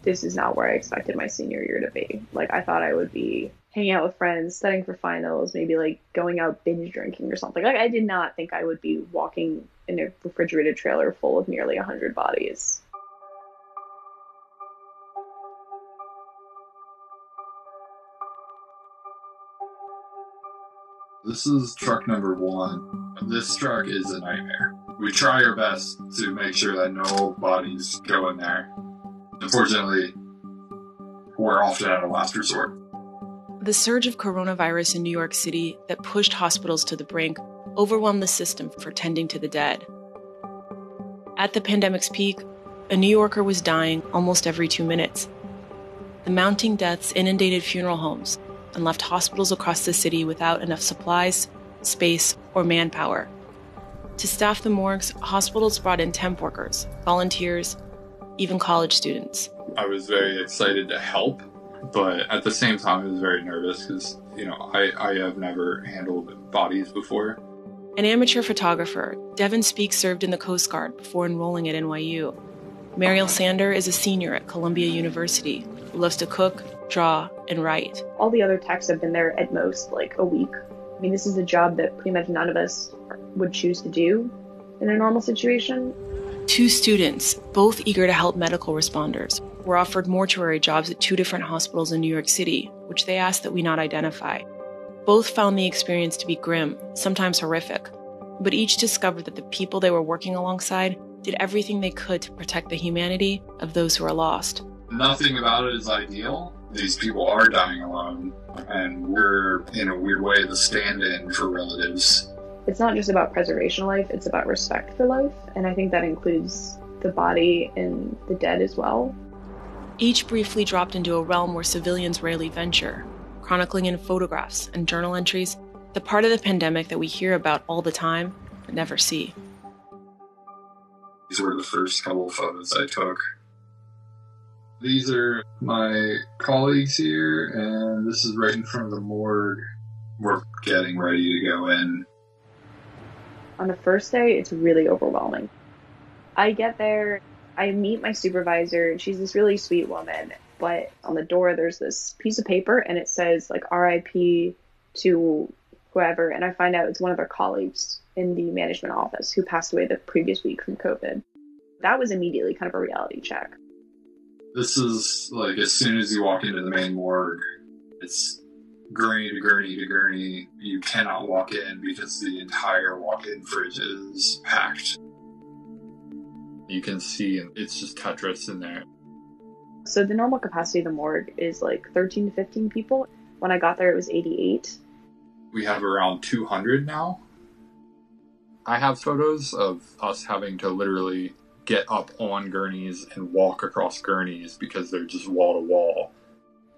this is not where I expected my senior year to be. Like, I thought I would be hanging out with friends, studying for finals, maybe like going out binge drinking or something. Like, I did not think I would be walking in a refrigerated trailer full of nearly 100 bodies. This is truck number 1. This truck is a nightmare. We try our best to make sure that no bodies go in there. Unfortunately, we're often at a last resort. The surge of coronavirus in New York City that pushed hospitals to the brink overwhelmed the system for tending to the dead. At the pandemic's peak, a New Yorker was dying almost every 2 minutes. The mounting deaths inundated funeral homes and left hospitals across the city without enough supplies, space, or manpower. To staff the morgues, hospitals brought in temp workers, volunteers, even college students. I was very excited to help, but at the same time I was very nervous because, I have never handled bodies before. An amateur photographer, Devin Speaks served in the Coast Guard before enrolling at NYU. Mariel Sander is a senior at Columbia University who loves to cook, draw, and write. All the other techs have been there at most like a week. I mean, this is a job that pretty much none of us would choose to do in a normal situation. 2 students, both eager to help medical responders, were offered mortuary jobs at 2 different hospitals in New York City, which they asked that we not identify. Both found the experience to be grim, sometimes horrific, but each discovered that the people they were working alongside did everything they could to protect the humanity of those who are lost. Nothing about it is ideal. These people are dying alone, and we're, in a weird way, the stand-in for relatives. It's not just about preservation of life, it's about respect for life, and I think that includes the body and the dead as well. Each briefly dropped into a realm where civilians rarely venture, chronicling in photographs and journal entries the part of the pandemic that we hear about all the time but never see. These were the first couple of photos I took. These are my colleagues here, and this is right in front of the morgue. We're getting ready to go in. On the first day, it's really overwhelming. I get there, I meet my supervisor, and she's this really sweet woman, but on the door there's this piece of paper, and it says, like, RIP to whoever, and I find out it's one of our colleagues in the management office who passed away the previous week from COVID. That was immediately kind of a reality check. This is, like, as soon as you walk into the main morgue, it's gurney to gurney to gurney. You cannot walk in because the entire walk-in fridge is packed. You can see it's just Tetris in there. So the normal capacity of the morgue is like 13 to 15 people. When I got there, it was 88. We have around 200 now. I have photos of us having to literally get up on gurneys and walk across gurneys because they're just wall to wall.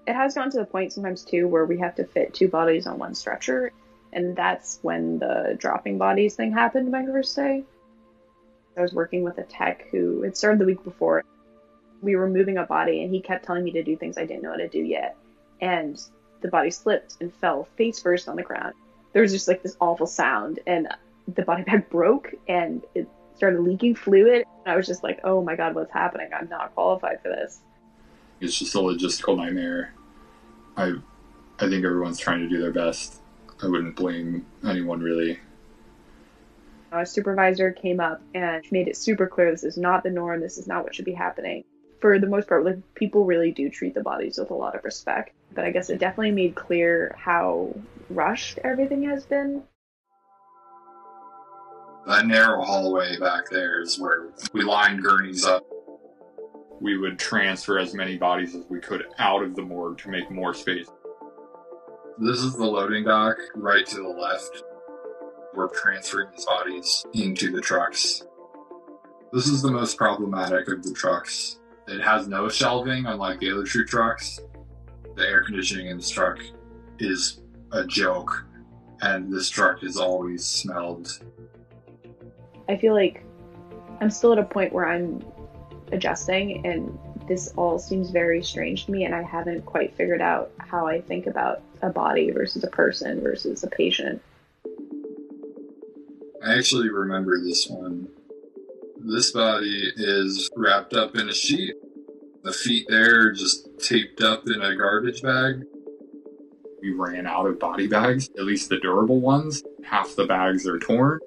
It has gotten to the point sometimes too where we have to fit 2 bodies on one stretcher, and that's when the dropping bodies thing happened my first day. I was working with a tech who had started the week before. We were moving a body and he kept telling me to do things I didn't know how to do yet, and the body slipped and fell face first on the ground. There was just like this awful sound, and the body bag broke and it started leaking fluid. And I was just like, oh my God, what's happening? I'm not qualified for this. It's just a logistical nightmare. I think everyone's trying to do their best. I wouldn't blame anyone, really. Our supervisor came up and made it super clear this is not the norm, this is not what should be happening. For the most part, like, people really do treat the bodies with a lot of respect. But I guess it definitely made clear how rushed everything has been. That narrow hallway back there is where we lined gurneys up. We would transfer as many bodies as we could out of the morgue to make more space. This is the loading dock right to the left. We're transferring these bodies into the trucks. This is the most problematic of the trucks. It has no shelving, unlike the other 2 trucks. The air conditioning in this truck is a joke, and this truck is always smelled. I feel like I'm still at a point where I'm adjusting, and this all seems very strange to me, and I haven't quite figured out how I think about a body versus a person versus a patient. I actually remember this one. This body is wrapped up in a sheet. The feet there are just taped up in a garbage bag. We ran out of body bags, at least the durable ones. Half the bags are torn.